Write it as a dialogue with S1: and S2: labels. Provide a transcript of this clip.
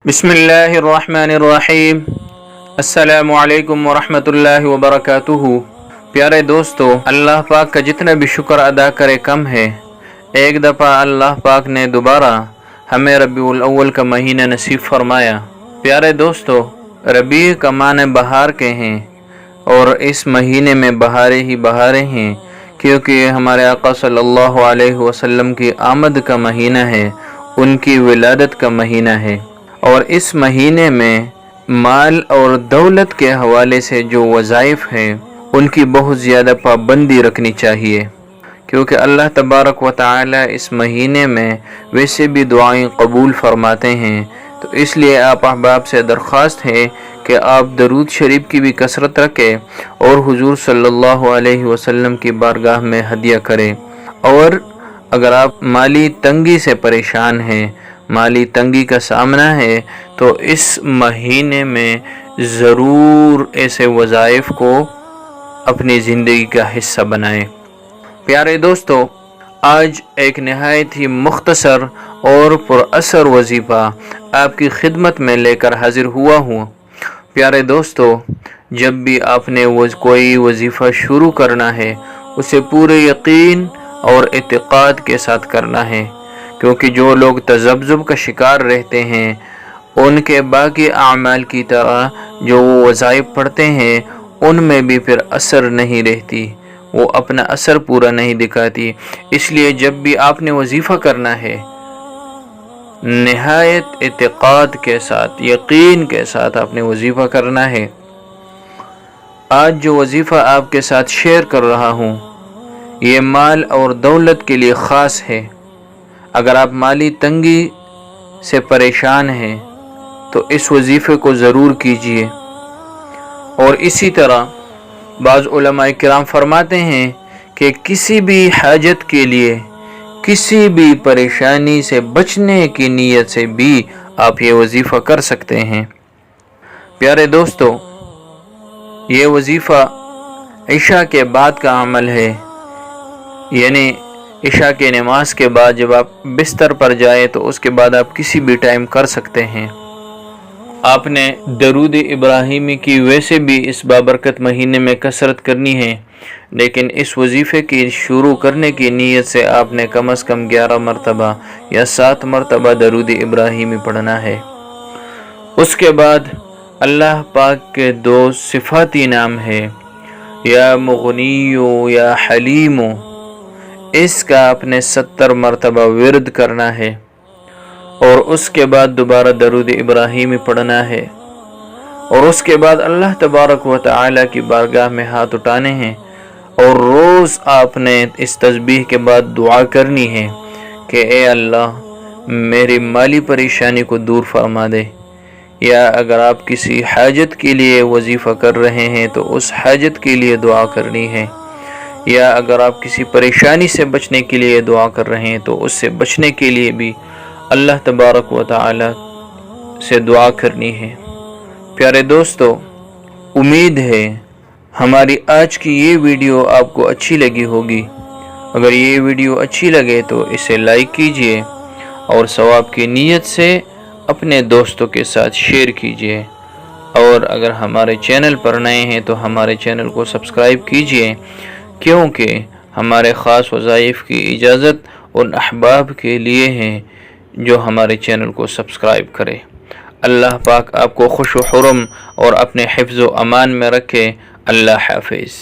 S1: بسم اللہ الرحمن الرحیم۔ السلام علیکم ورحمۃ اللہ وبرکاتہ۔ پیارے دوستو، اللہ پاک کا جتنا بھی شکر ادا کرے کم ہے۔ ایک دفعہ اللہ پاک نے دوبارہ ہمیں ربیع الاول کا مہینہ نصیب فرمایا۔ پیارے دوستو، ربیع کا معنی بہار کے ہیں، اور اس مہینے میں بہاریں ہی بہاریں ہیں، کیونکہ یہ ہمارے آقا صلی اللہ علیہ وسلم کی آمد کا مہینہ ہے، ان کی ولادت کا مہینہ ہے۔ اور اس مہینے میں مال اور دولت کے حوالے سے جو وظائف ہیں ان کی بہت زیادہ پابندی رکھنی چاہیے، کیونکہ اللہ تبارک و تعالی اس مہینے میں ویسے بھی دعائیں قبول فرماتے ہیں۔ تو اس لیے آپ احباب سے درخواست ہے کہ آپ درود شریف کی بھی کثرت رکھیں اور حضور صلی اللہ علیہ وسلم کی بارگاہ میں ہدیہ کریں۔ اور اگر آپ مالی تنگی سے پریشان ہیں، مالی تنگی کا سامنا ہے، تو اس مہینے میں ضرور ایسے وظائف کو اپنی زندگی کا حصہ بنائیں۔ پیارے دوستو، آج ایک نہایت ہی مختصر اور پر اثر وظیفہ آپ کی خدمت میں لے کر حاضر ہوا ہوں۔ پیارے دوستو، جب بھی آپ نے کوئی وظیفہ شروع کرنا ہے، اسے پورے یقین اور اعتقاد کے ساتھ کرنا ہے، کیونکہ جو لوگ تذبذب کا شکار رہتے ہیں ان کے باقی اعمال کی طرح جو وہ وظائف پڑھتے ہیں ان میں بھی پھر اثر نہیں رہتی، وہ اپنا اثر پورا نہیں دکھاتی۔ اس لیے جب بھی آپ نے وظیفہ کرنا ہے، نہایت اعتقاد کے ساتھ، یقین کے ساتھ آپ نے وظیفہ کرنا ہے۔ آج جو وظیفہ آپ کے ساتھ شیئر کر رہا ہوں یہ مال اور دولت کے لیے خاص ہے۔ اگر آپ مالی تنگی سے پریشان ہیں تو اس وظیفے کو ضرور کیجیے۔ اور اسی طرح بعض علماء کرام فرماتے ہیں کہ کسی بھی حاجت کے لیے، کسی بھی پریشانی سے بچنے کی نیت سے بھی آپ یہ وظیفہ کر سکتے ہیں۔ پیارے دوستو، یہ وظیفہ عشاء کے بعد کا عمل ہے، یعنی عشاء کی نماز کے بعد جب آپ بستر پر جائیں تو اس کے بعد آپ کسی بھی ٹائم کر سکتے ہیں۔ آپ نے درود ابراہیمی کی ویسے بھی اس بابرکت مہینے میں کثرت کرنی ہے، لیکن اس وظیفے کی شروع کرنے کی نیت سے آپ نے کم از کم 11 مرتبہ یا 7 مرتبہ درود ابراہیمی پڑھنا ہے۔ اس کے بعد اللہ پاک کے 2 صفاتی نام ہیں، یا مغنیو یا حلیمو، اس کا آپ نے 70 مرتبہ ورد کرنا ہے، اور اس کے بعد دوبارہ درود ابراہیمی پڑھنا ہے، اور اس کے بعد اللہ تبارک و تعالی کی بارگاہ میں ہاتھ اٹھانے ہیں، اور روز آپ نے اس تسبیح کے بعد دعا کرنی ہے کہ اے اللہ میری مالی پریشانی کو دور فرما دے۔ یا اگر آپ کسی حاجت کے لیے وظیفہ کر رہے ہیں تو اس حاجت کے لیے دعا کرنی ہے، یا اگر آپ کسی پریشانی سے بچنے کے لیے دعا کر رہے ہیں تو اس سے بچنے کے لیے بھی اللہ تبارک و تعالی سے دعا کرنی ہے۔ پیارے دوستو، امید ہے ہماری آج کی یہ ویڈیو آپ کو اچھی لگی ہوگی۔ اگر یہ ویڈیو اچھی لگے تو اسے لائک کیجئے اور ثواب کی نیت سے اپنے دوستوں کے ساتھ شیئر کیجئے، اور اگر ہمارے چینل پر نئے ہیں تو ہمارے چینل کو سبسکرائب کیجئے، کیونکہ ہمارے خاص وظائف کی اجازت ان احباب کے لیے ہیں جو ہمارے چینل کو سبسکرائب کرے۔ اللہ پاک آپ کو خوش و خرم اور اپنے حفظ و امان میں رکھے۔ اللہ حافظ۔